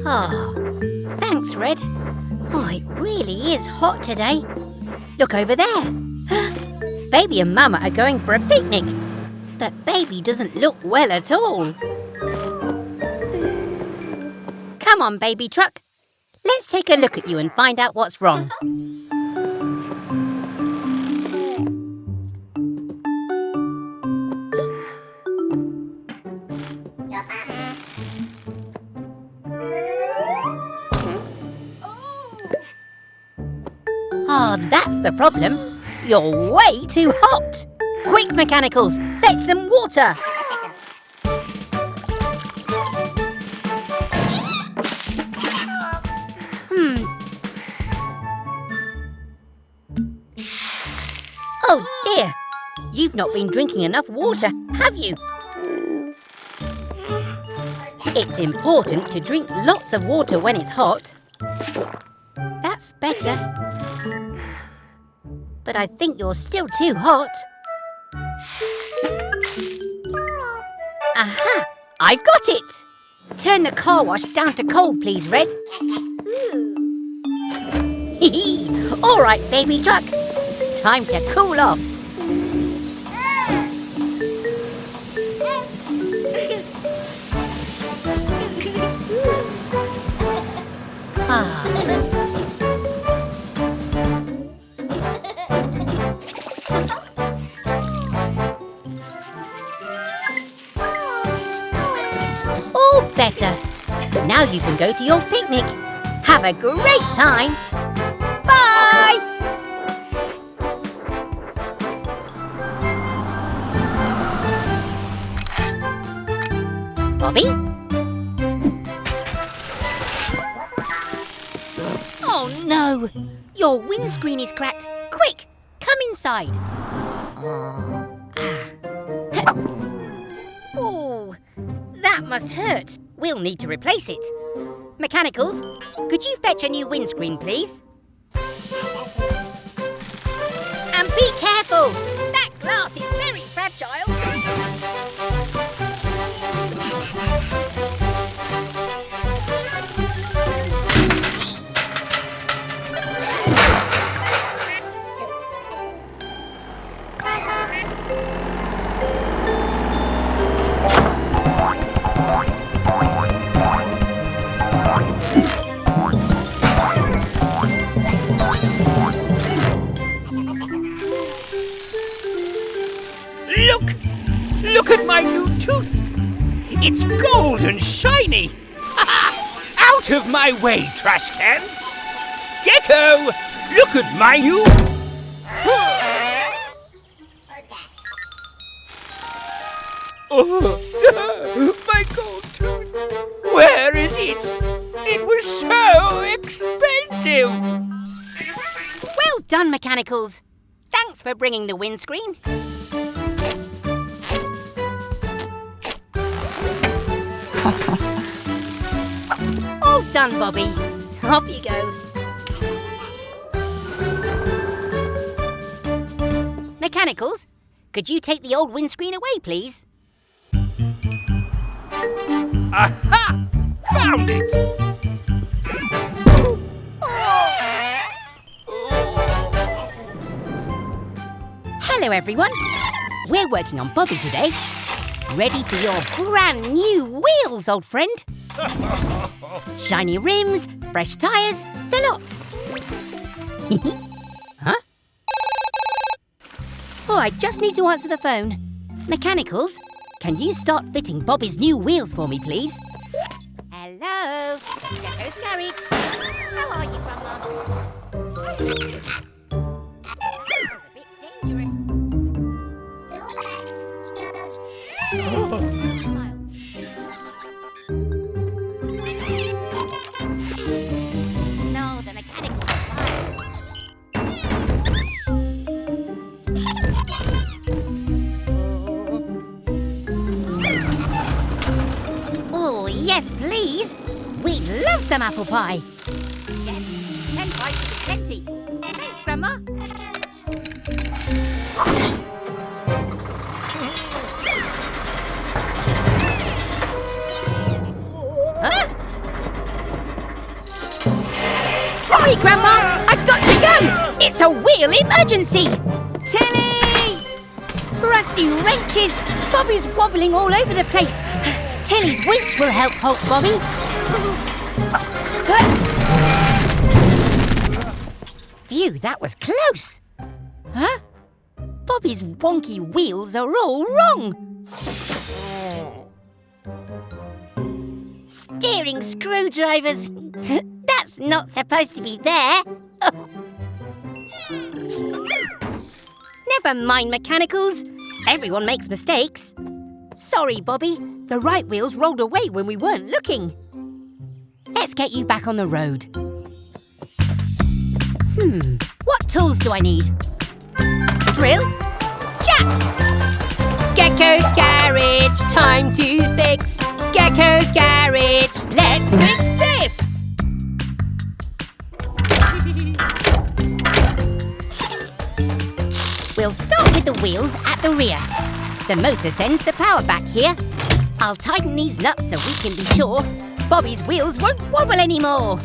Oh, thanks, Red. Oh, it really is hot today. Look over there. Baby and Mama are going for a picnic. But Baby doesn't look well at all. Come on, Baby Truck. Let's take a look at you and find out what's wrong. Oh, that's the problem. You're way too hot. Quick, Mechanicals, fetch some water. Oh dear, you've not been drinking enough water, have you? It's important to drink lots of water when it's hot. That's better. But I think you're still too hot. Aha! I've got it! Turn the car wash down to cold, please, Red. All right, Baby Truck. Time to cool off. All better. Now you can go to your picnic. Have a great time. Bye! Bobby? Oh no! Your windscreen is cracked. Quick, come inside. Oh, that must hurt. We'll need to replace it. Mechanicals, could you fetch a new windscreen, please? And be careful! That glass is very fragile. Look at my new tooth! It's gold and shiny! Out of my way, trash cans! Gecko! Look at my new... Oh, my gold tooth! Where is it? It was so expensive! Well done, Mechanicals. Thanks for bringing the windscreen. All done, Bobby. Off you go. Mechanicals, could you take the old windscreen away, please? Aha! Found it! Hello, everyone. We're working on Bobby today. Ready for your brand new wheels, old friend. Shiny rims, fresh tyres, the lot. Huh? Oh, I just need to answer the phone. Mechanicals, can you start fitting Bobby's new wheels for me, please? Hello, Gecko's garage. How are you, Grandma? That was a bit dangerous. No, the mechanical is fine. Oh, yes, please. We'd love some apple pie. Yes, 10 bites will be plenty. Thanks, Grandma. a wheel emergency! Tilly! Rusty wrenches! Bobby's wobbling all over the place. Tilly's winch will help halt Bobby. Phew, that was close. Huh? Bobby's wonky wheels are all wrong. Steering screwdrivers. That's not supposed to be there. Never mind, mechanicals. Everyone makes mistakes. Sorry, Bobby. The right wheels rolled away when we weren't looking. Let's get you back on the road. What tools do I need? Drill? Jack! Gecko's garage, time to fix. Gecko's garage, let's fix this! We'll start with the wheels at the rear. The motor sends the power back here. I'll tighten these nuts so we can be sure Bobby's wheels won't wobble anymore.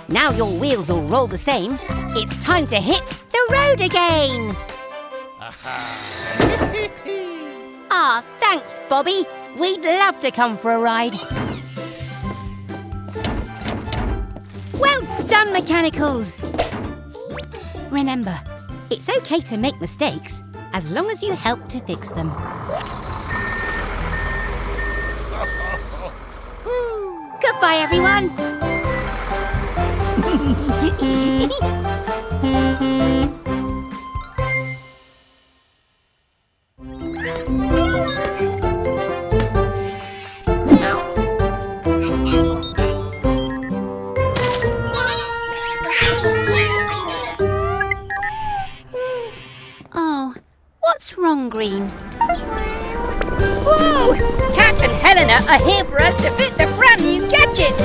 Now your wheels all roll the same. It's time to hit the road again. Ah, thanks, Bobby. We'd love to come for a ride. Well done, mechanicals. Remember, it's okay to make mistakes as long as you help to fix them. Goodbye, everyone. Oh, what's wrong, Green? Whoa! Cat and Helena are here for us to fit the brand new gadget.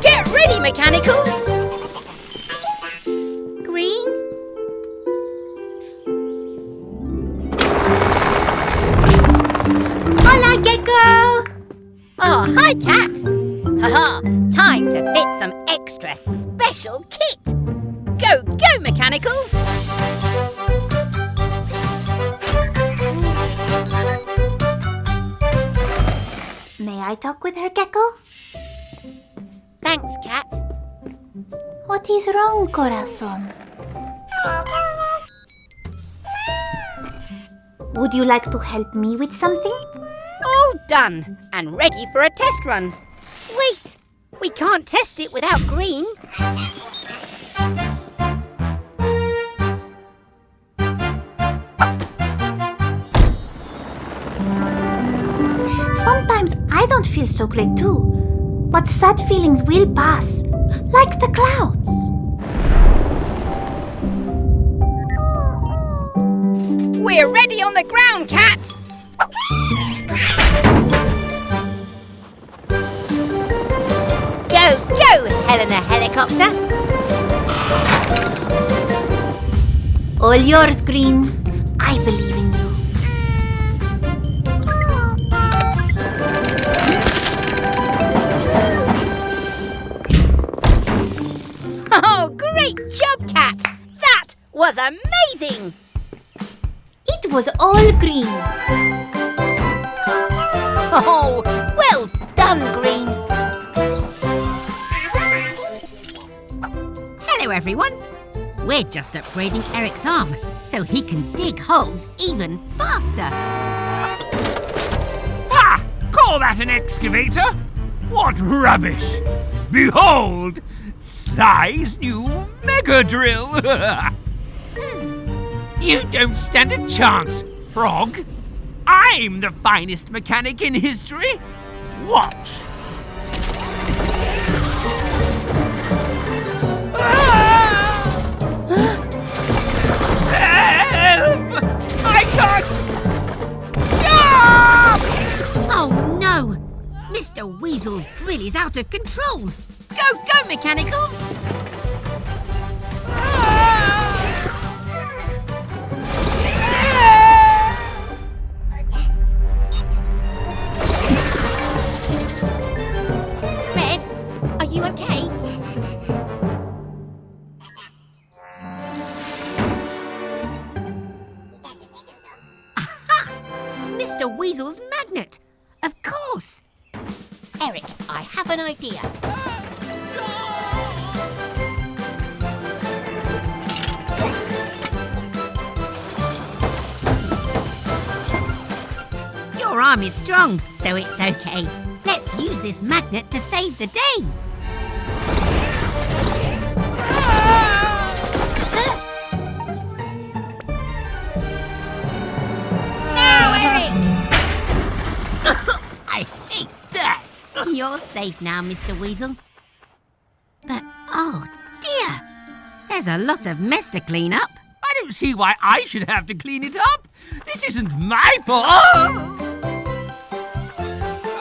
Get ready, mechanicals. Green? Hola, Gecko! Oh, hi, Cat. Haha, time to fit some extra special kit. Go, go, mechanicals! May I talk with her, Gecko? Thanks, Cat. What is wrong, Corazon? Would you like to help me with something? All done and ready for a test run. Wait, we can't test it without Green. Sometimes I don't feel so great too, but sad feelings will pass, like the clouds. We're ready on the ground, Cat. Go, go, Helena helicopter. All yours, Green. I believe in you. Oh, great job, Cat. That was amazing. It was all green. Oh, well done, Green. Hello, everyone. We're just upgrading Eric's arm so he can dig holes even faster. Ah! Call that an excavator? What rubbish! Behold, Sly's new mega drill! You don't stand a chance, Frog. I'm the finest mechanic in history. Watch. Help! I can't... Stop! Oh, no. Mr. Weasel's drill is out of control. Go, go, mechanicals. Red, are you okay? Mr. Weasel's magnet. Of course. Eric, I have an idea. Your arm is strong, so it's okay. Let's use this magnet to save the day. No, Eric! I hate that. You're safe now, Mr. Weasel. But, oh dear, there's a lot of mess to clean up. I don't see why I should have to clean it up. This isn't my fault.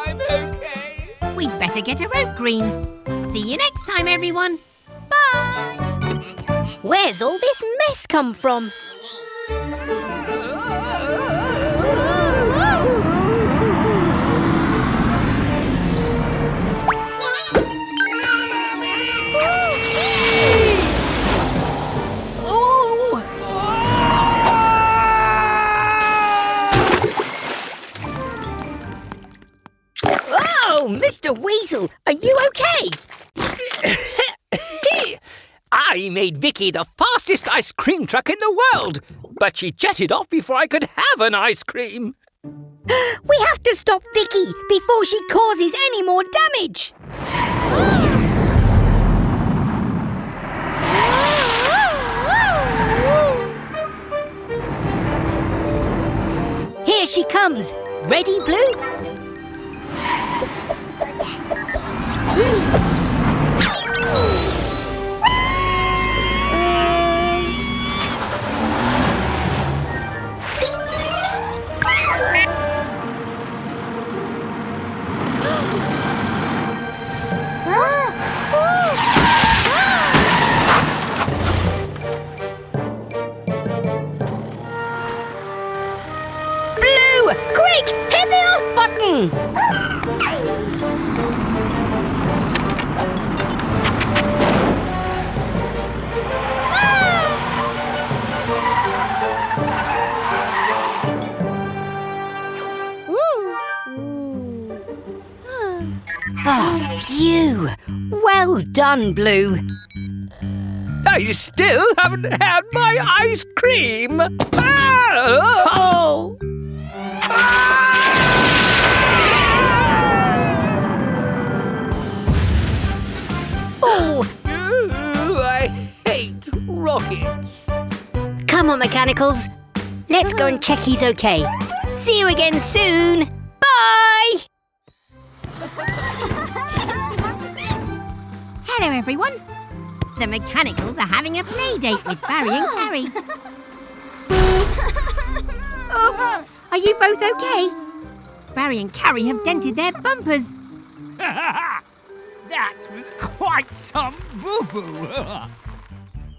I'm okay. We'd better get a rope, Green. See you next time, everyone. Bye. Where's all this mess come from? Oh, Mr. Weasel, are you okay? I made Vicky the fastest ice cream truck in the world, but she jetted off before I could have an ice cream. We have to stop Vicky before she causes any more damage. Here she comes. Ready, Blue? Blue, quick, hit the off button. Oh, you! Well done, Blue. I still haven't had my ice cream. Oh! Oh! I hate rockets. Come on, Mechanicals. Let's go and check he's okay. See you again soon. Bye! Hello, everyone. The Mechanicals are having a play date with Barry and Carrie. Oops! Are you both okay? Barry and Carrie have dented their bumpers. That was quite some boo-boo.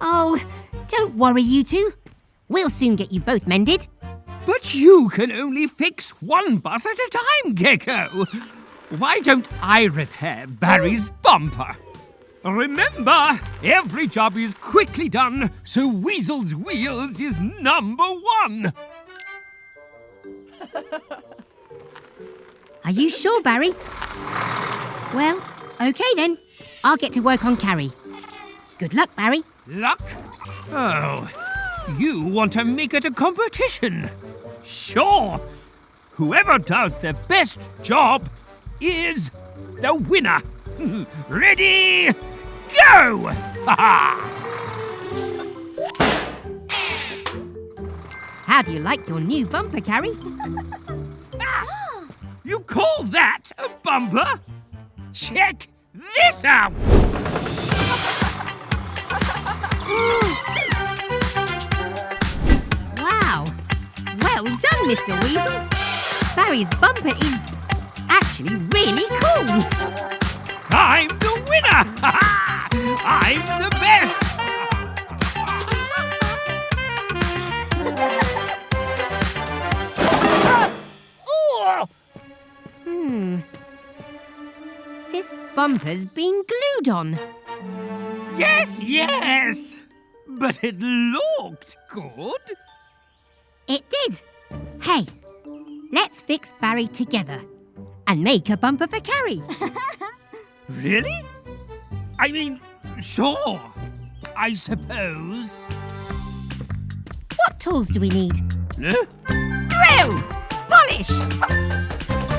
Oh, don't worry, you two. We'll soon get you both mended. But you can only fix one bus at a time, Gecko. Why don't I repair Barry's bumper? Remember, every job is quickly done, so Weasel's Wheels is #1. Are you sure, Barry? Well, okay then. I'll get to work on Carrie. Good luck, Barry. Luck? Oh, you want to make it a competition? Sure. Whoever does the best job is the winner. Ready? Go! How do you like your new bumper, Carrie? You call that a bumper? Check this out! Wow. Well done, Mr. Weasel. Barry's bumper is actually really cool. I'm the winner! I'm the best! This bumper's been glued on. Yes! But it looked good. It did. Hey, Let's fix Barry together and make a bumper for Carrie. Really? I mean, sure, I suppose. What tools do we need? Huh? Drill! Polish!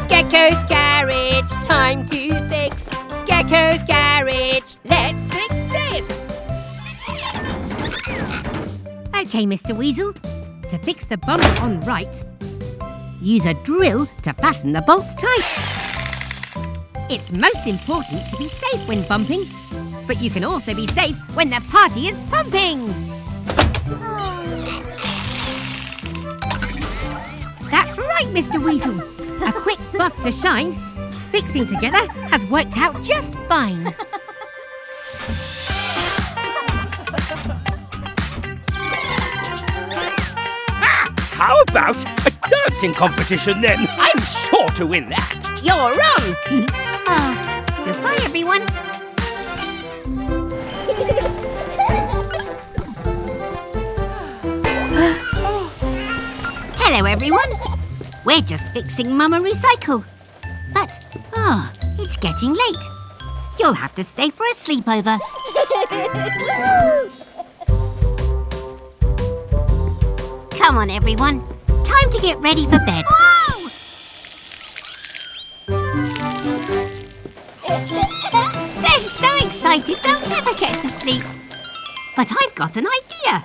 Gecko's garage, time to fix. Gecko's garage, let's fix this. OK, Mr. Weasel. To fix the bumper on right, use a drill to fasten the bolts tight. It's most important to be safe when bumping, but you can also be safe when the party is pumping. That's right, Mr. Weasel. A quick buff to shine. Fixing together has worked out just fine. How about a dancing competition then? I'm sure to win that. You're on! Goodbye, everyone. Hello, everyone. We're just fixing Mama Recycle. But, it's getting late. You'll have to stay for a sleepover. Come on, everyone. Time to get ready for bed. Whoa! They're so excited they'll never get to sleep. But I've got an idea.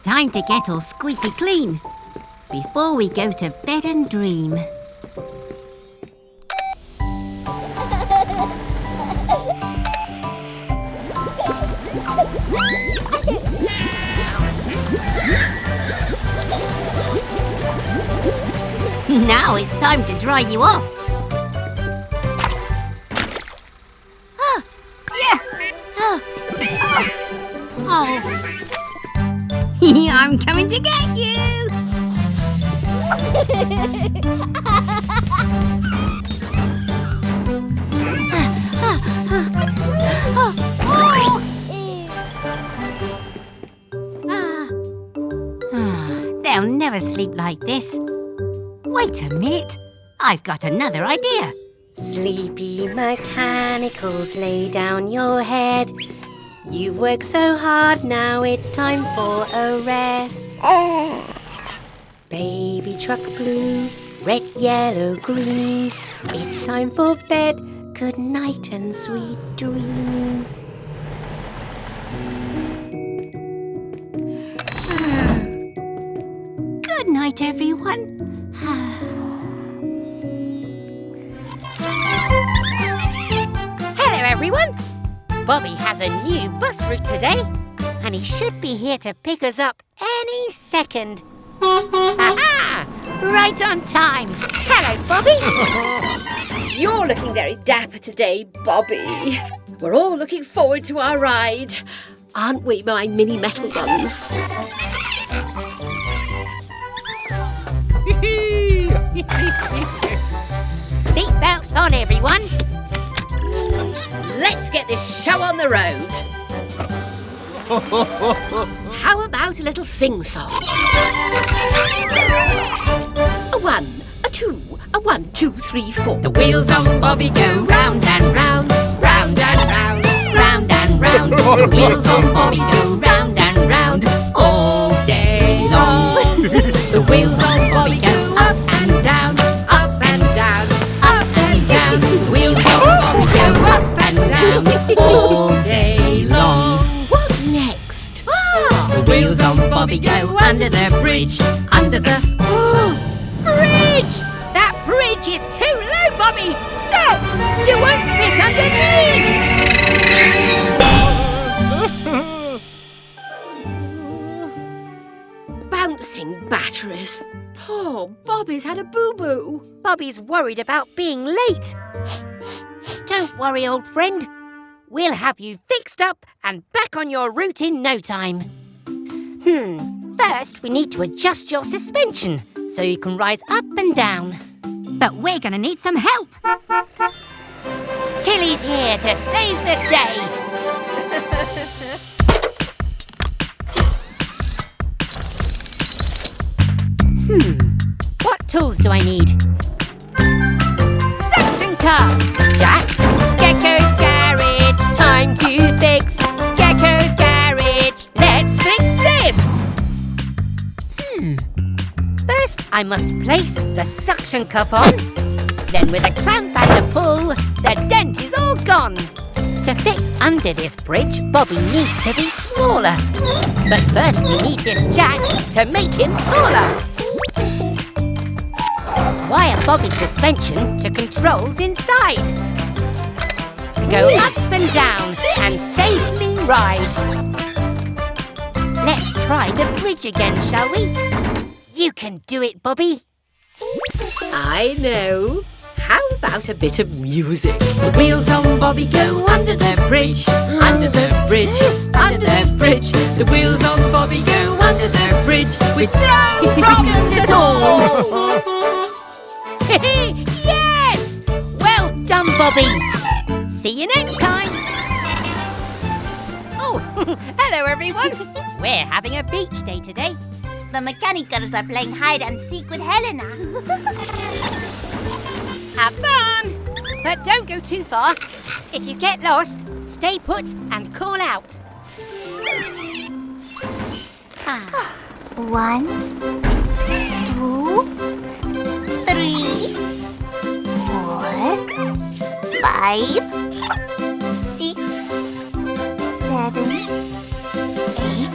Time to get all squeaky clean before we go to bed and dream. Now it's time to dry you off. I'm coming to get you! They'll never sleep like this. Wait a minute. I've got another idea. Sleepy mechanicals, lay down your head. You've worked so hard, now it's time for a rest. Baby truck blue, red, yellow, green. It's time for bed. Good night and sweet dreams. Good night, everyone. Hello, everyone. Bobby has a new bus route today, and he should be here to pick us up any second. Aha! Right on time. Hello, Bobby. You're looking very dapper today, Bobby. We're all looking forward to our ride. Aren't we, my mini metal ones? Seatbelts on, everyone. Let's get this show on the road. How about a little sing-song? A 1, a 2, a 1, 2, 3, 4. The wheels on Bobby go round and round, round and round, round and round. The wheels on Bobby go round and round all day long. The wheels on Bobby go up and down, up and down, up and down. The wheels on Bobby go up and down all day long. What next? The wheels on Bobby go under the bridge, under the bridge! That bridge is too low, Bobby! Stop! You won't fit underneath! Bouncing batteries. Poor Bobby's had a boo-boo. Bobby's worried about being late. Don't worry, old friend. We'll have you fixed up and back on your route in no time. First, we need to adjust your suspension so you can rise up and down. But we're going to need some help. Tilly's here to save the day. tools do I need? Suction cup! Jack! Gecko's garage, time to fix. Gecko's garage, let's fix this! First, I must place the suction cup on. Then with a clamp and a pull, the dent is all gone. To fit under this bridge, Bobby needs to be smaller. But first we need this jack to make him taller. Wire Bobby's suspension to controls inside. To go up and down and safely ride. Let's try the bridge again, shall we? You can do it, Bobby. I know. How about a bit of music? The wheels on Bobby go under the bridge, under the bridge, under the bridge. The wheels on Bobby go under the bridge with no problems at all. Yes! Well done, Bobby. See you next time. Oh, hello, everyone. We're having a beach day today. The mechanicals are playing hide and seek with Helena. Have fun! But don't go too far. If you get lost, stay put and call out. 1, 2, 3, 4, 5, 6, 7, 8,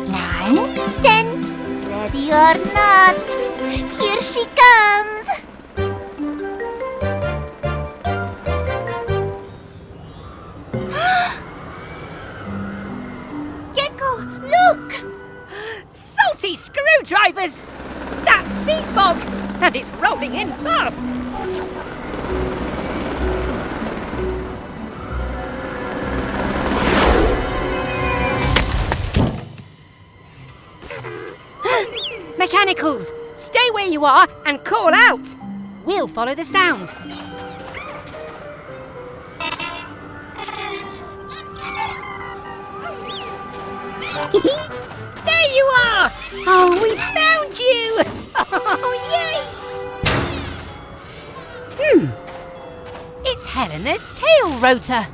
9, 10. Ready or not, here she comes. Gecko, look! Salty screwdrivers! That's sea fog, and it's rolling in fast. Mechanicals, stay where you are and call out. We'll follow the sound. There you are! Oh, we found you! Oh, yay! It's Helena's tail rotor.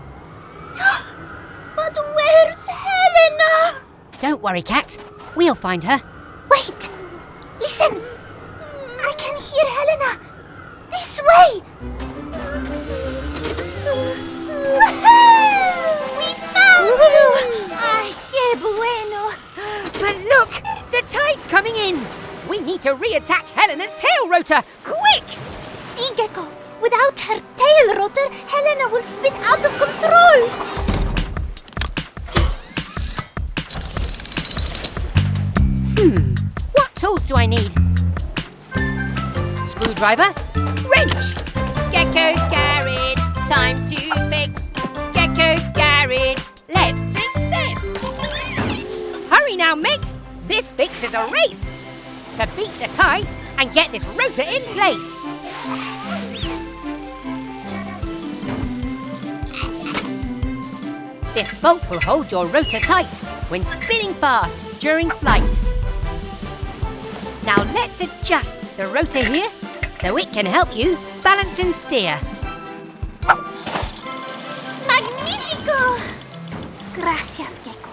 But where's Helena? Don't worry, Cat. We'll find her. Wait! Listen! I can hear Helena! This way! We found you! Ay, qué bueno! But look! The tide's coming in! We need to reattach Helena's tail rotor! Quick! See, Gecko, without her tail rotor, Helena will spin out of control! What tools do I need? Screwdriver, wrench. Gecko's garage, time to fix. Gecko's garage, let's fix this. Hurry now, mates. This fix is a race. To beat the tide and get this rotor in place. This bolt will hold your rotor tight when spinning fast during flight. Now let's adjust the rotor here so it can help you balance and steer. Magnifico! Gracias, Gecko.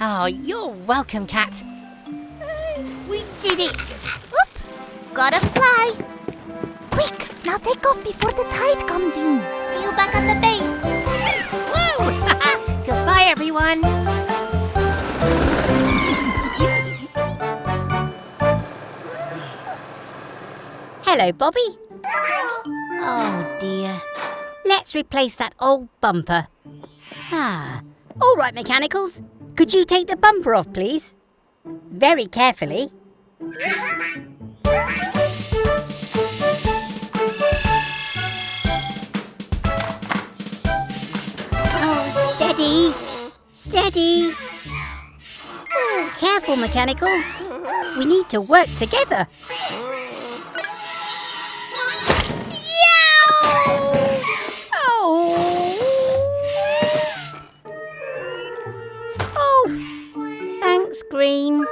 Oh, you're welcome, Cat. We did it! Oop, gotta fly. Quick, now take off before the tide comes in. See you back at the base. Woo! Goodbye, everyone. Hello, Bobby. Oh, dear. Let's replace that old bumper. All right, mechanicals. Could you take the bumper off, please? Very carefully. Oh, steady. Steady. Oh, careful, mechanicals. We need to work together. Oh, thanks, Green.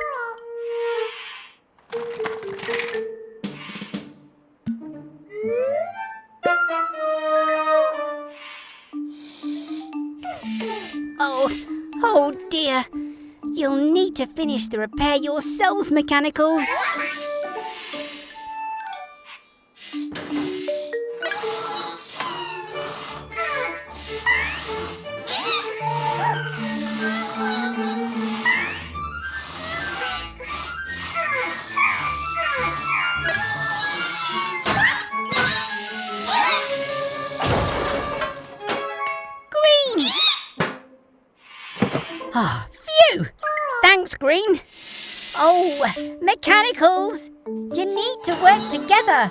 Oh dear. You'll need to finish the repair yourselves, mechanicals. Green! Ah, phew! Thanks, Green. Oh, mechanicals! You need to work together.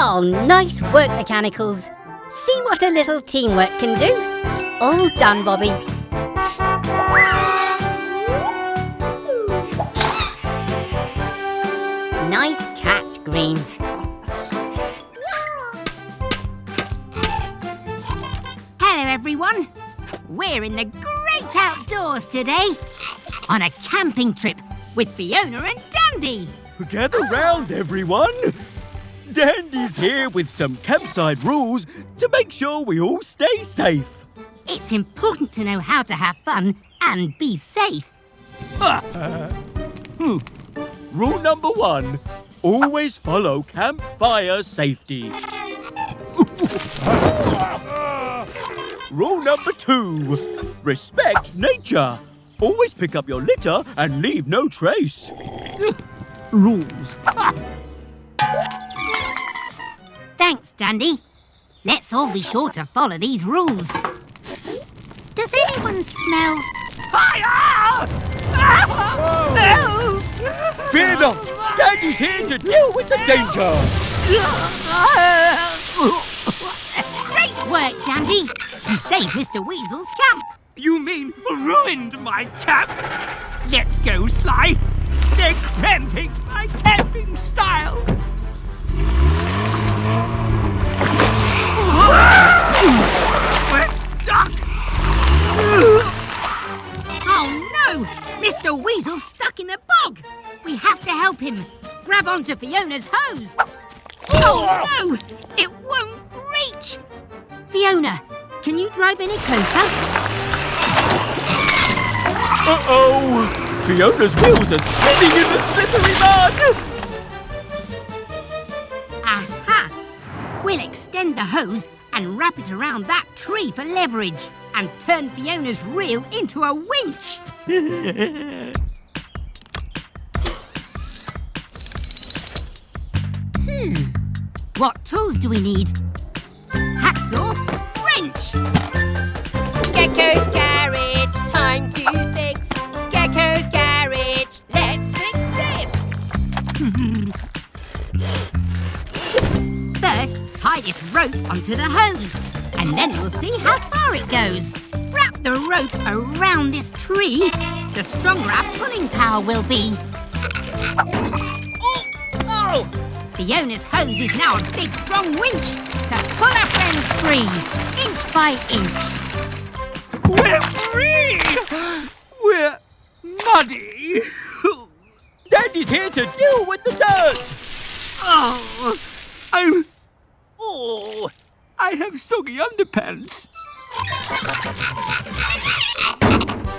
Oh, nice work, mechanicals. See what a little teamwork can do. All done, Bobby. Nice catch, Green. Hello, everyone. We're in the great outdoors today on a camping trip with Fiona and Dandy. Gather round, everyone. Dandy's here with some campsite rules to make sure we all stay safe. It's important to know how to have fun and be safe. Rule number 1, always follow campfire safety. Rule number 2, respect nature. Always pick up your litter and leave no trace. Rules. Thanks, Dandy. Let's all be sure to follow these rules. Does anyone smell... Fire! No! Fear not, Dandy's here to deal with the danger. Great work, Dandy. You saved Mr. Weasel's camp. You mean ruined my camp? Let's go, Sly. They're cramping my camping style. We're stuck. Oh no! Mr. Weasel's stuck in the bog. We have to help him. Grab onto Fiona's hose. Oh no! It won't reach. Fiona, can you drive any closer? Uh-oh! Fiona's wheels are spinning in the slippery mud! Aha! We'll extend the hose and wrap it around that tree for leverage and turn Fiona's reel into a winch. What tools do we need? Hacksaw, wrench. Gecko's garage, time to fix. Gecko's garage, let's fix this. First, tie this rope onto the hose, and then we'll see how far it goes. Wrap the rope around this tree, the stronger our pulling power will be. Oh! Fiona's hose is now a big, strong winch to pull our friends free, inch by inch. We're free! We're muddy. Dandy's here to deal with the dirt! I have soggy underpants.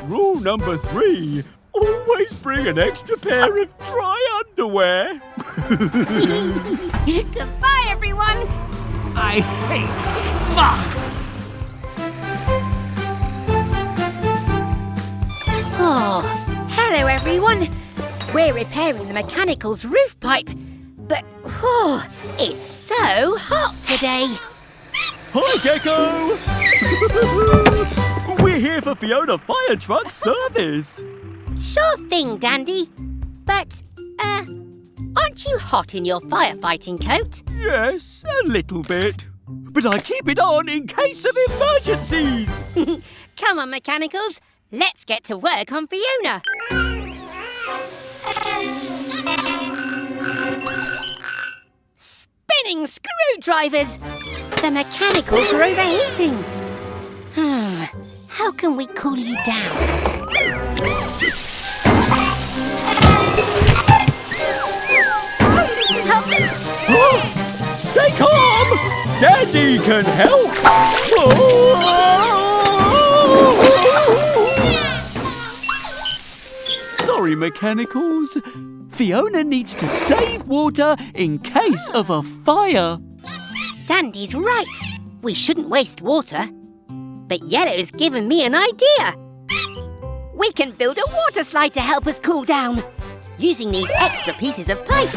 Rule number 3, always bring an extra pair of dry underwear. Goodbye, everyone. I hate mud. Oh, hello, everyone. We're repairing the mechanical's roof pipe, but it's so hot today. Hi, Gecko! We're here for Fiona Fire Truck service. Sure thing, Dandy. But, aren't you hot in your firefighting coat? Yes, a little bit. But I keep it on in case of emergencies. Come on, mechanicals. Let's get to work on Fiona. Spinning screwdrivers! The mechanicals are overheating. How can we cool you down? Daddy can help! Sorry, Mechanicals. Fiona needs to save water in case of a fire. Dandy's right. We shouldn't waste water. But Yellow's given me an idea. We can build a water slide to help us cool down, using these extra pieces of pipe.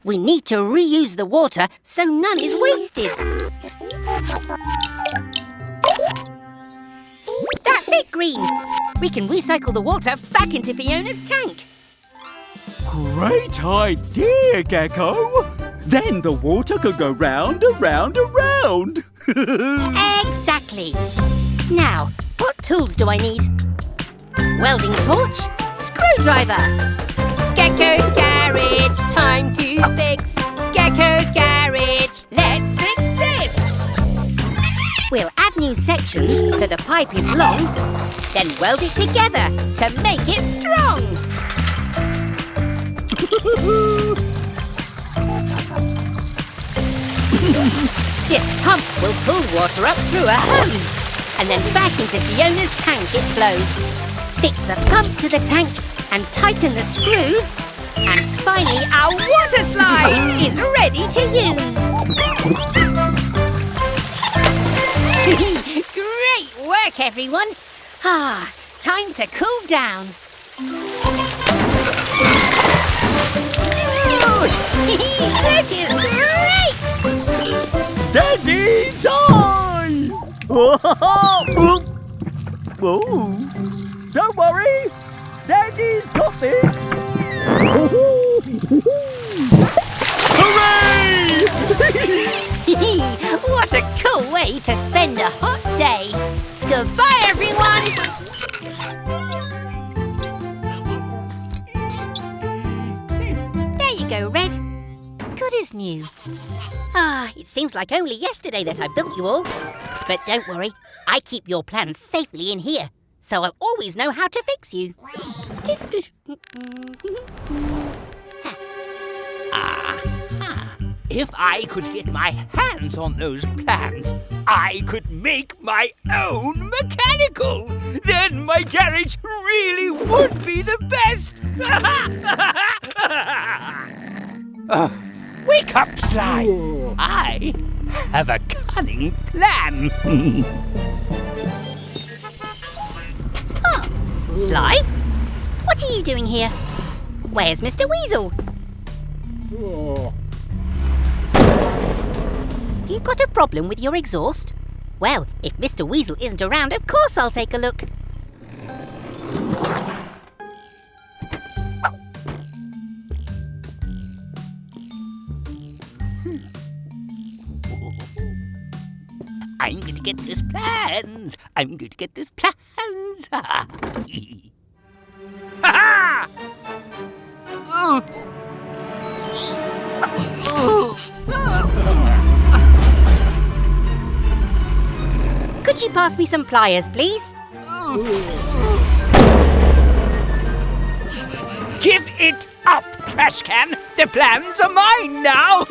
We need to reuse the water so none is wasted. That's it, Green. We can recycle the water back into Fiona's tank. Great idea, Gecko. Then the water can go round, around, around. Exactly. Now, what tools do I need? Welding torch, screwdriver. Gecko's garage, time to fix. Gecko's garage, let's fix this. We'll add new sections so the pipe is long, then weld it together to make it strong. This pump will pull water up through a hose, and then back into Fiona's tank it flows. Fix the pump to the tank and tighten the screws, and finally our water slide is ready to use. Great work, everyone. Time to cool down. This is great! Daddy, dive! Whoa. Don't worry, Daddy's got this. Hooray! What a cool way to spend a hot day. Goodbye, everyone! There you go, Red. Good as new. It seems like only yesterday that I built you all. But don't worry, I keep your plans safely in here, so I'll always know how to fix you. If I could get my hands on those plans, I could make my own mechanical. Then my garage really would be the best. Wake up, Sly. I have a cunning plan. Sly? What are you doing here? Where's Mr. Weasel? You've got a problem with your exhaust? Well, if Mr. Weasel isn't around, of course I'll take a look. I'm going to get those plans. Ha-ha! Could you pass me some pliers, please? Give it up, trash can. The plans are mine now.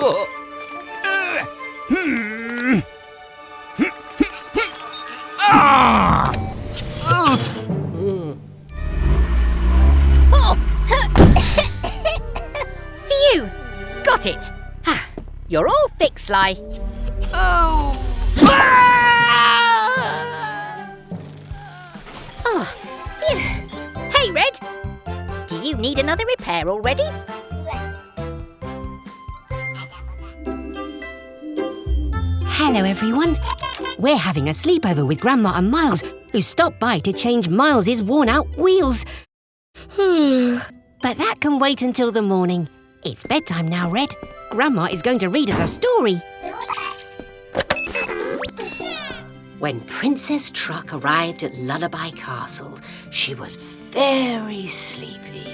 Phew! Got it! You're all fixed, Sly. Phew. Hey, Red! Do you need another repair already? Hello, everyone. We're having a sleepover with Grandma and Miles, who stopped by to change Miles's worn-out wheels. But that can wait until the morning. It's bedtime now, Red. Grandma is going to read us a story. When Princess Truck arrived at Lullaby Castle, she was very sleepy.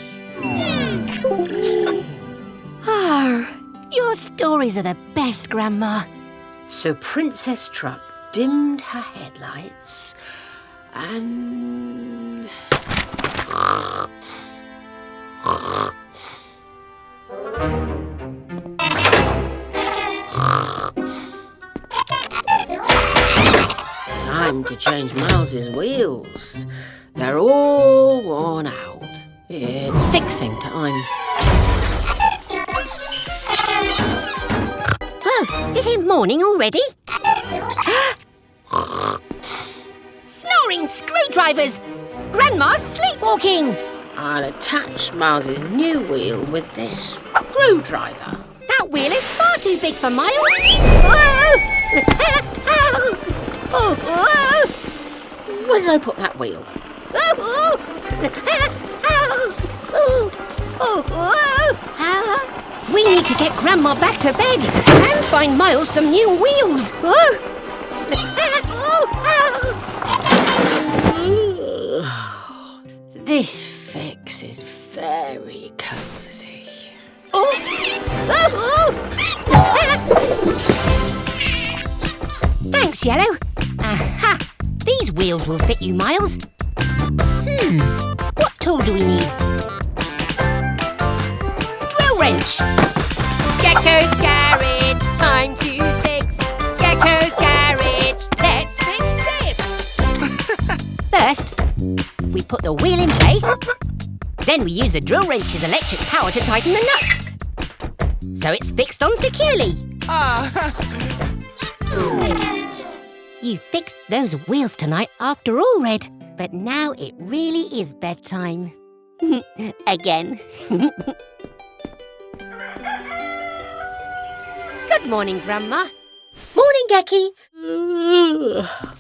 Your stories are the best, Grandma. So Princess Truck dimmed her headlights and... to change Miles's wheels. They're all worn out. It's fixing time. Oh, is it morning already? Snoring screwdrivers! Grandma's sleepwalking! I'll attach Miles's new wheel with this screwdriver. That wheel is far too big for Miles. Whoa! Oh, whoa! Where did I put that wheel? We need to get Grandma back to bed and find Miles some new wheels. This fix is very cozy. Thanks, Yellow. Aha! These wheels will fit you, Miles. What tool do we need? Drill wrench. Gecko's garage, time to fix. Gecko's garage, let's fix this. First, we put the wheel in place. Then we use the drill wrench's electric power to tighten the nuts. So it's fixed on securely. You fixed those wheels tonight after all, Red. But now it really is bedtime. Again. Good morning, Grandma. Morning, Gecky.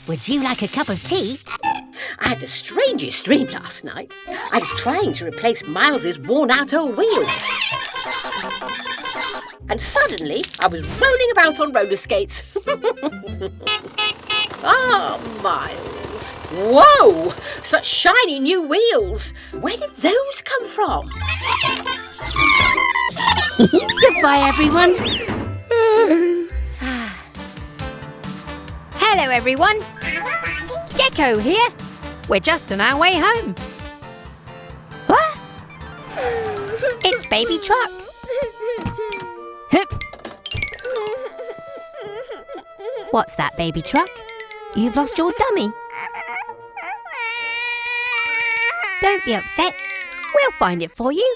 Would you like a cup of tea? I had the strangest dream last night. I was trying to replace Miles's worn-out old wheels. And suddenly, I was rolling about on roller skates. Ah, Miles. Whoa! Such shiny new wheels. Where did those come from? Goodbye, everyone. Hello, everyone. Gecko here. We're just on our way home. What? It's Baby Truck. What's that, Baby Truck? You've lost your dummy. Don't be upset. We'll find it for you.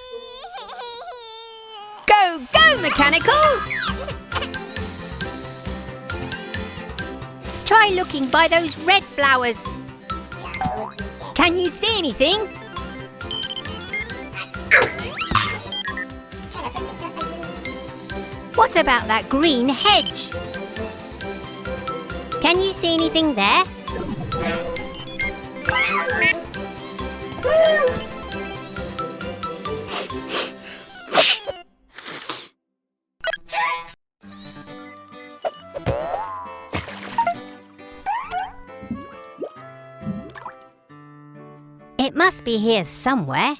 Go, go, Mechanicals! Try looking by those red flowers. Can you see anything? What about that green hedge? Can you see anything there? It must be here somewhere.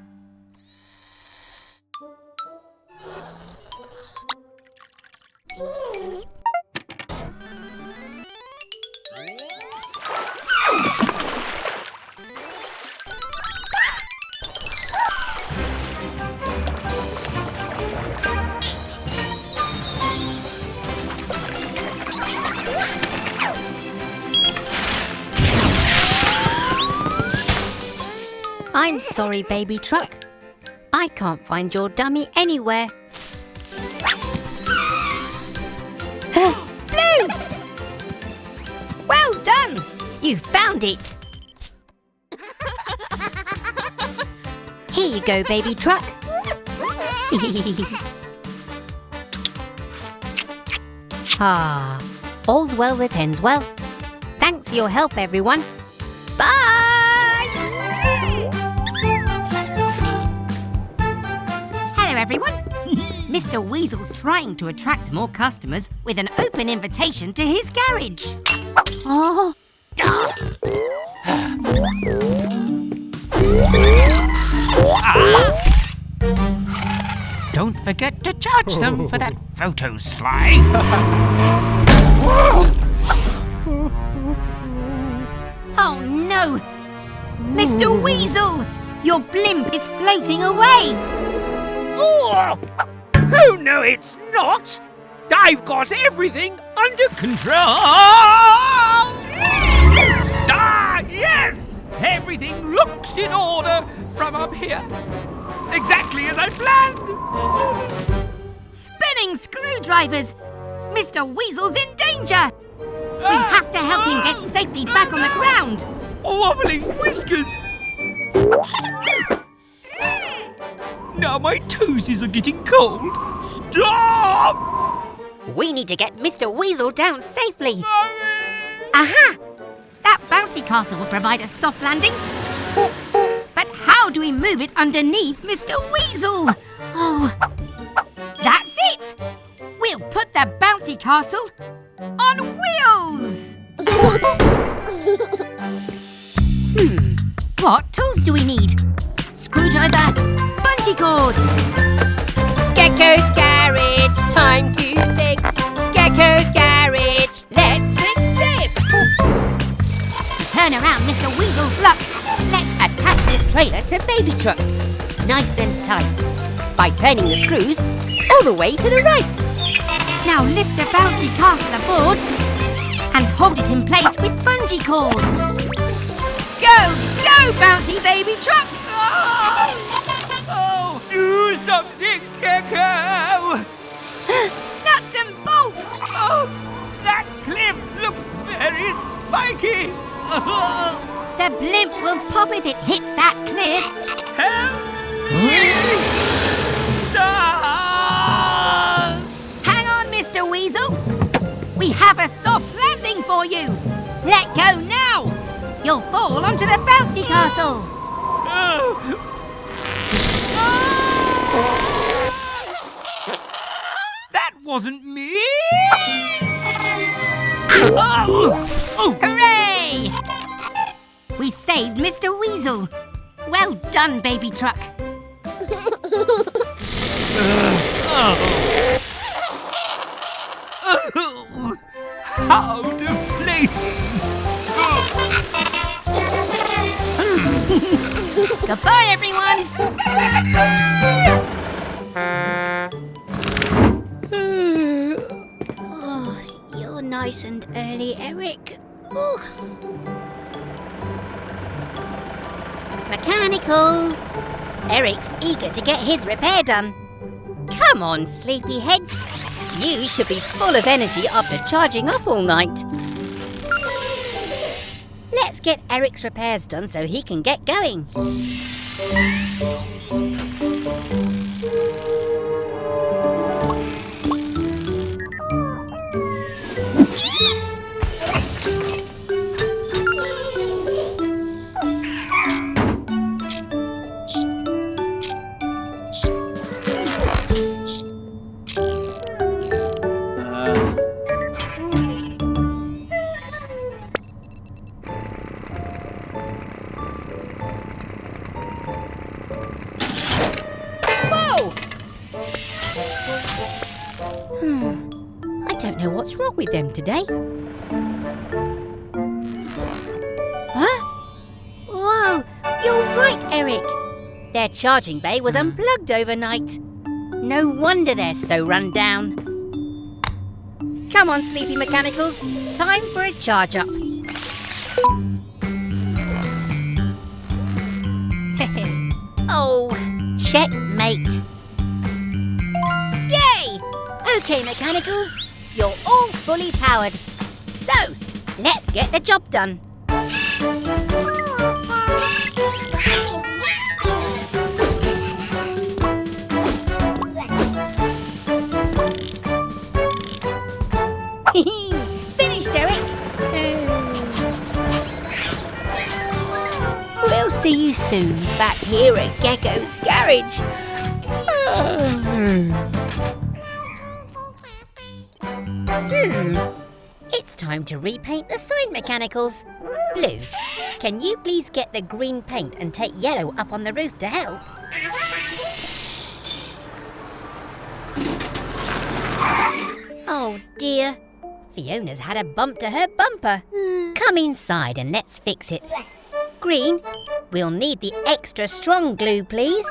I'm sorry, Baby Truck. I can't find your dummy anywhere. Blue! Well done! You found it! Here you go, Baby Truck. All's well that ends well. Thanks for your help, everyone. Bye! Hello, everyone. Mr. Weasel's trying to attract more customers with an open invitation to his garage. Oh! Don't forget to charge them for that photo, Sly. Oh no! Mr. Weasel! Your blimp is floating away! Oh! Oh, no, it's not! I've got everything under control! Ah! Everything looks in order from up here. Exactly as I planned. Spinning screwdrivers! Mr. Weasel's in danger! We have to help him get safely back on the ground! Wobbling whiskers! Now my toesies are getting cold. Stop! We need to get Mr. Weasel down safely. Mommy! Aha! That bouncy castle will provide a soft landing. But how do we move it underneath Mr. Weasel? Oh, that's it! We'll put the bouncy castle on wheels! What tools do we need? Screwdriver, bungee cords. Gecko's garage, time to fix. Gecko's garage, let's fix this. To turn around Mr. Weasel's luck, let's attach this trailer to Baby Truck. Nice and tight. By turning the screws all the way to the right. Now lift the bouncy castle aboard and hold it in place with bungee cords. Go, go, bouncy Baby Truck! Oh, do something, Gecko! Nuts and bolts! Oh, that cliff looks very spiky. The blimp will pop if it hits that cliff. Help me! Ah! Hang on, Mr. Weasel. We have a soft landing for you. Let go now. You'll fall onto the bouncy castle. That wasn't me! Oh! Hooray! We saved Mr. Weasel. Well done, Baby Truck. How deflating! Goodbye, everyone. Oh, you're nice and early, Eric. Oh. Mechanicals. Eric's eager to get his repair done. Come on, sleepyheads. You should be full of energy after charging up all night. Let's get Eric's repairs done so he can get going. I don't know what's wrong with them today. Huh? Whoa, you're right, Eric. Their charging bay was unplugged overnight. No wonder they're so run down. Come on, sleepy mechanicals. Time for a charge up. Oh, checkmate. Yay! Okay, mechanicals, you're all fully powered. So, let's get the job done. Finished, Eric. We'll see you soon back here at Gecko's garage. It's time to repaint the sign, mechanicals. Blue, can you please get the green paint and take yellow up on the roof to help? Oh dear, Fiona's had a bump to her bumper. Come inside and let's fix it. Green, we'll need the extra strong glue, please.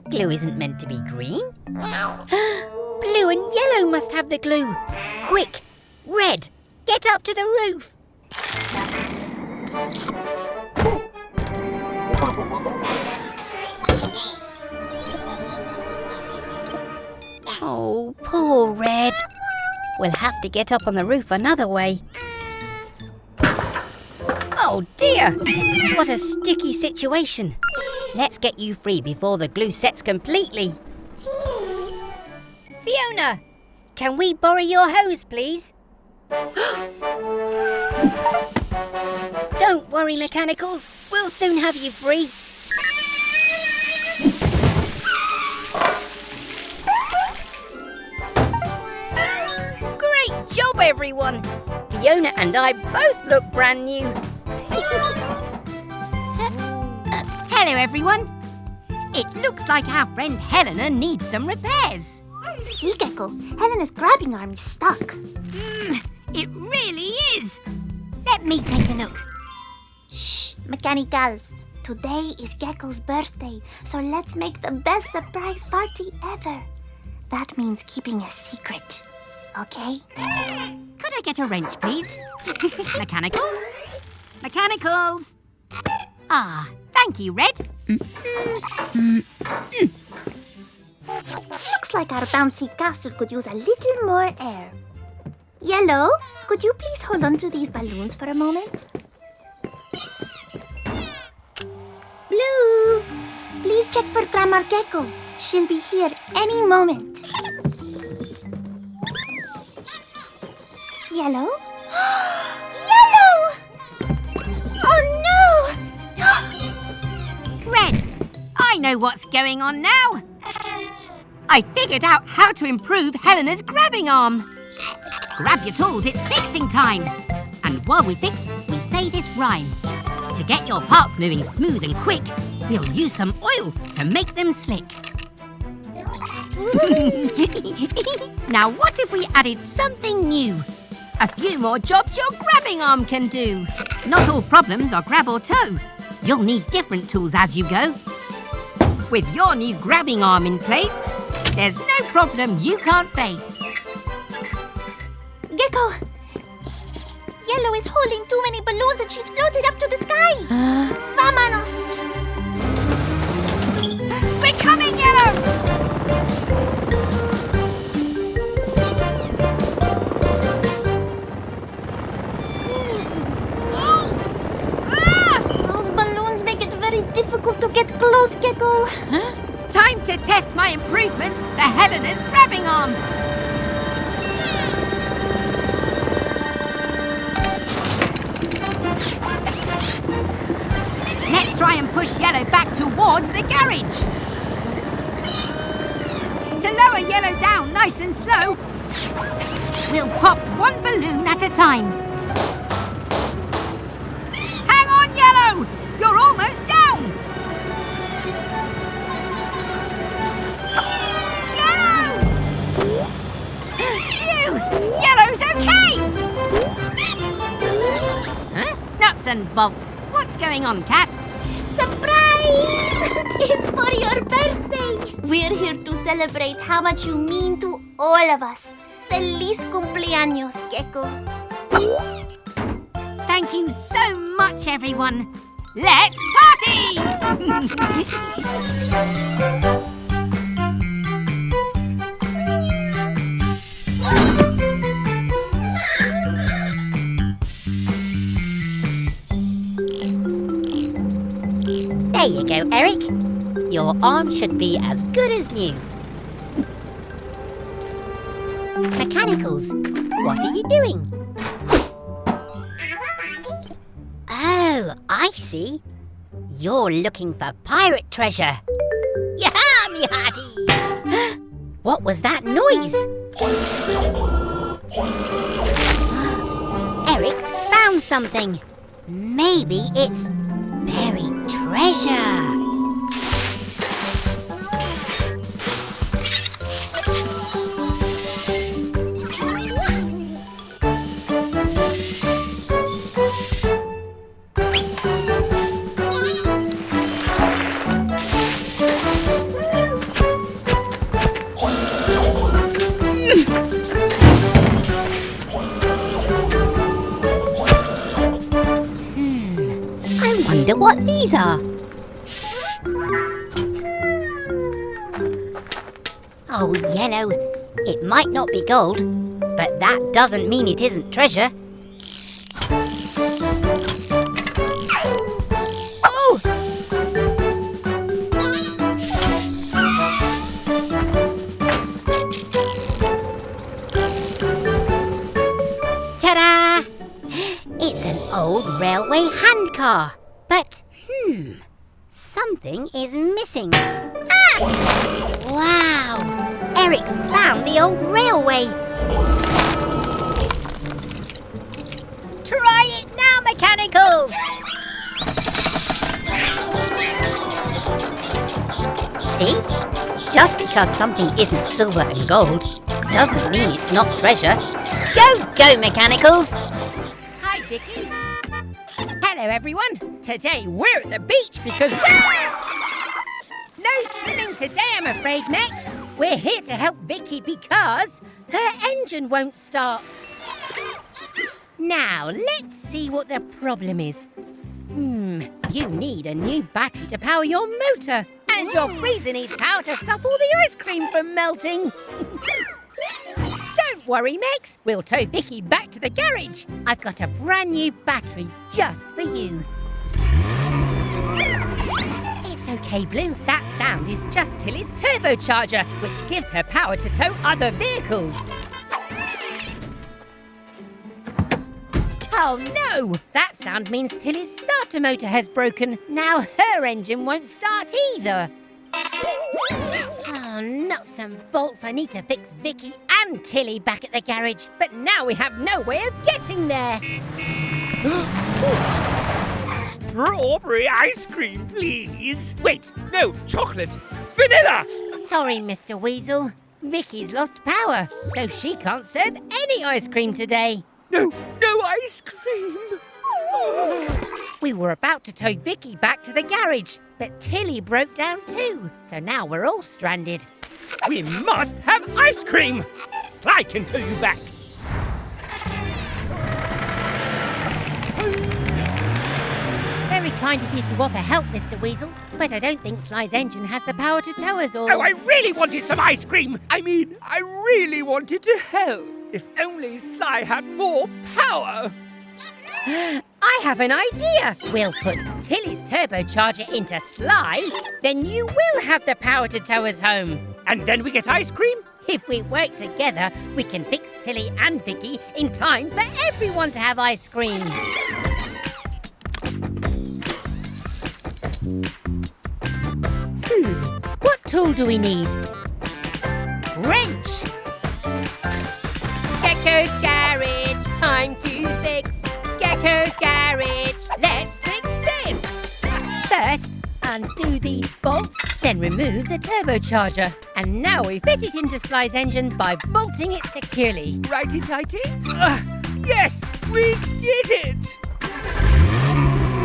Glue isn't meant to be green. Blue and yellow must have the glue. Quick, red, get up to the roof. Oh, poor Red. We'll have to get up on the roof another way. Oh dear! What a sticky situation. Let's get you free before the glue sets completely. Fiona, can we borrow your hose, please? Don't worry, Mechanicals. We'll soon have you free. Great job, everyone. Fiona and I both look brand new. Hello, everyone. It looks like our friend Helena needs some repairs. See, Gecko, Helena's grabbing arm is stuck. It really is. Let me take a look. Shh, Mechanicals. Today is Gecko's birthday, so let's make the best surprise party ever. That means keeping a secret, okay? Could I get a wrench, please? Mechanicals? Mechanicals! Ah, thank you, Red. Looks like our bouncy castle could use a little more air. Yellow, could you please hold on to these balloons for a moment? Blue, please check for Grandma Gecko. She'll be here any moment. Yellow? Yellow! Oh no! Red, I know what's going on now. I figured out how to improve Helena's grabbing arm. Grab your tools, it's fixing time. And while we fix, we say this rhyme. To get your parts moving smooth and quick, we'll use some oil to make them slick. Now what if we added something new? A few more jobs your grabbing arm can do. Not all problems are grab or tow. You'll need different tools as you go. With your new grabbing arm in place, there's no problem you can't face. Gecko! Yellow is holding too many balloons and she's floated up to the sky! Vámonos! We're coming, Yellow! Those balloons make it very difficult to get close, Gecko. Time to test my improvements to Helena's grabbing arm. Let's try and push Yellow back towards the garage. To lower Yellow down nice and slow, we'll pop one balloon at a time. Hang on, Yellow! You're almost down! Yellow! Phew! Yellow's okay! Huh? Nuts and bolts. What's going on, Cat? Surprise! It's for your birthday! We're here to celebrate how much you mean to all of us. Feliz cumpleaños, Gecko. Thank you so much, everyone. Let's party! There you go, Eric. Your arm should be as good as new. Mechanicals, what are you doing? Oh, I see. You're looking for pirate treasure. Yaha, me hearty! What was that noise? Eric's found something. Maybe it's buried treasure. Wonder what these are. Oh, yellow. It might not be gold, but that doesn't mean it isn't treasure. Oh! Ta-da! It's an old railway handcar. But, something is missing. Ah! Wow! Eric's found the old railway. Try it now, mechanicals! See? Just because something isn't silver and gold doesn't mean it's not treasure. Go, mechanicals! Hi, Vicky. Hello, everyone. Today we're at the beach because no swimming today, I'm afraid, Max. We're here to help Vicky because her engine won't start. Now, let's see what the problem is. You need a new battery to power your motor. And your freezer needs power to stop all the ice cream from melting. Don't worry, Max. We'll tow Vicky back to the garage. I've got a brand new battery just for you. It's okay, Blue. That sound is just Tilly's turbocharger, which gives her power to tow other vehicles. Oh no! That sound means Tilly's starter motor has broken. Now her engine won't start either. Oh, nuts and bolts. I need to fix Vicky and Tilly back at the garage. But now we have no way of getting there. Strawberry ice cream, please. Wait, no, chocolate. Vanilla. Sorry, Mr. Weasel. Vicky's lost power, so she can't serve any ice cream today. No ice cream. We were about to tow Vicky back to the garage, but Tilly broke down too, so now we're all stranded. We must have ice cream. Sly can tow you back. It's very kind of you to offer help, Mr. Weasel, but I don't think Sly's engine has the power to tow us all. Oh, I really wanted some ice cream. I really wanted to help. If only Sly had more power. I have an idea. We'll put Tilly's turbocharger into Sly, then you will have the power to tow us home. And then we get ice cream? If we work together, we can fix Tilly and Vicky in time for everyone to have ice cream. What tool do we need? Wrench! Gecko's garage, time to fix. Gecko's garage, let's fix this. First, undo these bolts, then remove the turbocharger. And now we fit it into Sly's engine by bolting it securely. Righty-tighty. Yes, we did it.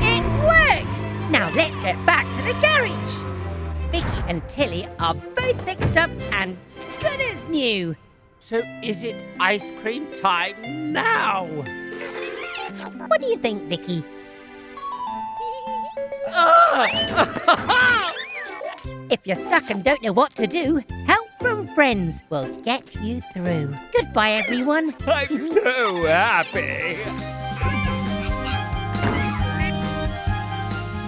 It worked! Now let's get back to the garage. Vicky and Tilly are both fixed up and good as new. So is it ice cream time now? What do you think, Vicky? If you're stuck and don't know what to do, help from friends will get you through. Goodbye, everyone. I'm so happy.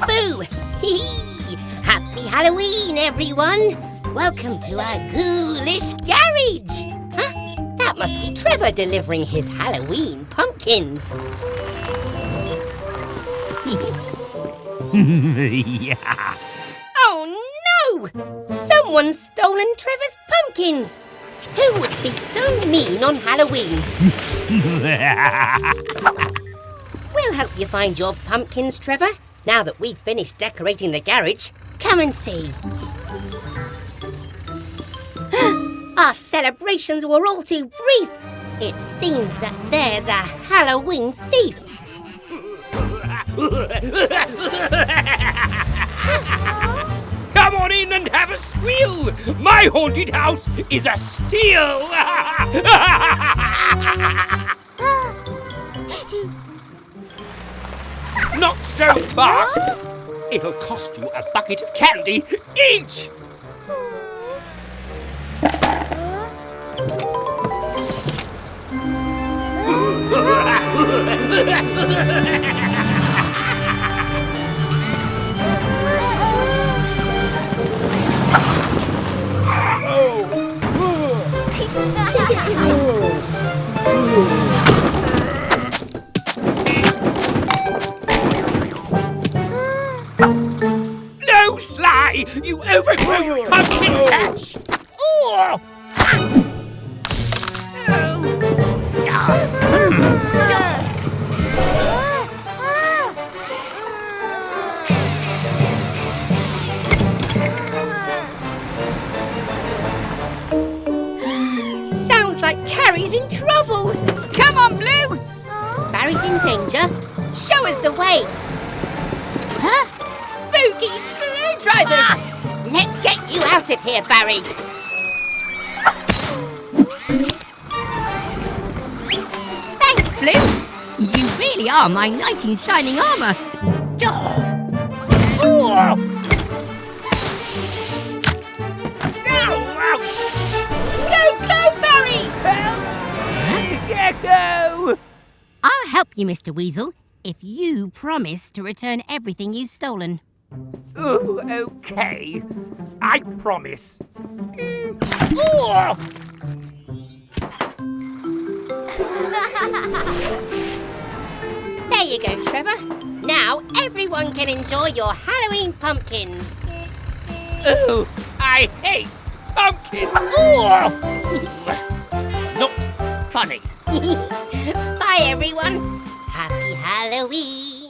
Boo! Hee-hee! Happy Halloween, everyone! Welcome to our ghoulish garage! Huh? That must be Trevor delivering his Halloween pumpkins. Yeah. Oh no! Someone's stolen Trevor's pumpkins! Who would be so mean on Halloween? We'll help you find your pumpkins, Trevor. Now that we've finished decorating the garage, come and see. Our celebrations were all too brief. It seems that there's a Halloween thief. Come on in and have a squeal. My haunted house is a steal. Not so fast! It'll cost you a bucket of candy each! No, Sly! You overgrown pumpkin patch! Oh! Sounds like Carrie's in trouble. Come on, Blue! Barry's in danger. Show us the way. Huh? Spooky screwdrivers! Let's get you out of here, Barry. Thanks, Blue. You really are my knight in shining armour. Go, Barry! Gecko! I'll help you, Mr. Weasel, if you promise to return everything you've stolen. Oh, okay. I promise. There you go, Trevor. Now everyone can enjoy your Halloween pumpkins. Oh, I hate pumpkins! Not funny. Bye, everyone. Happy Halloween.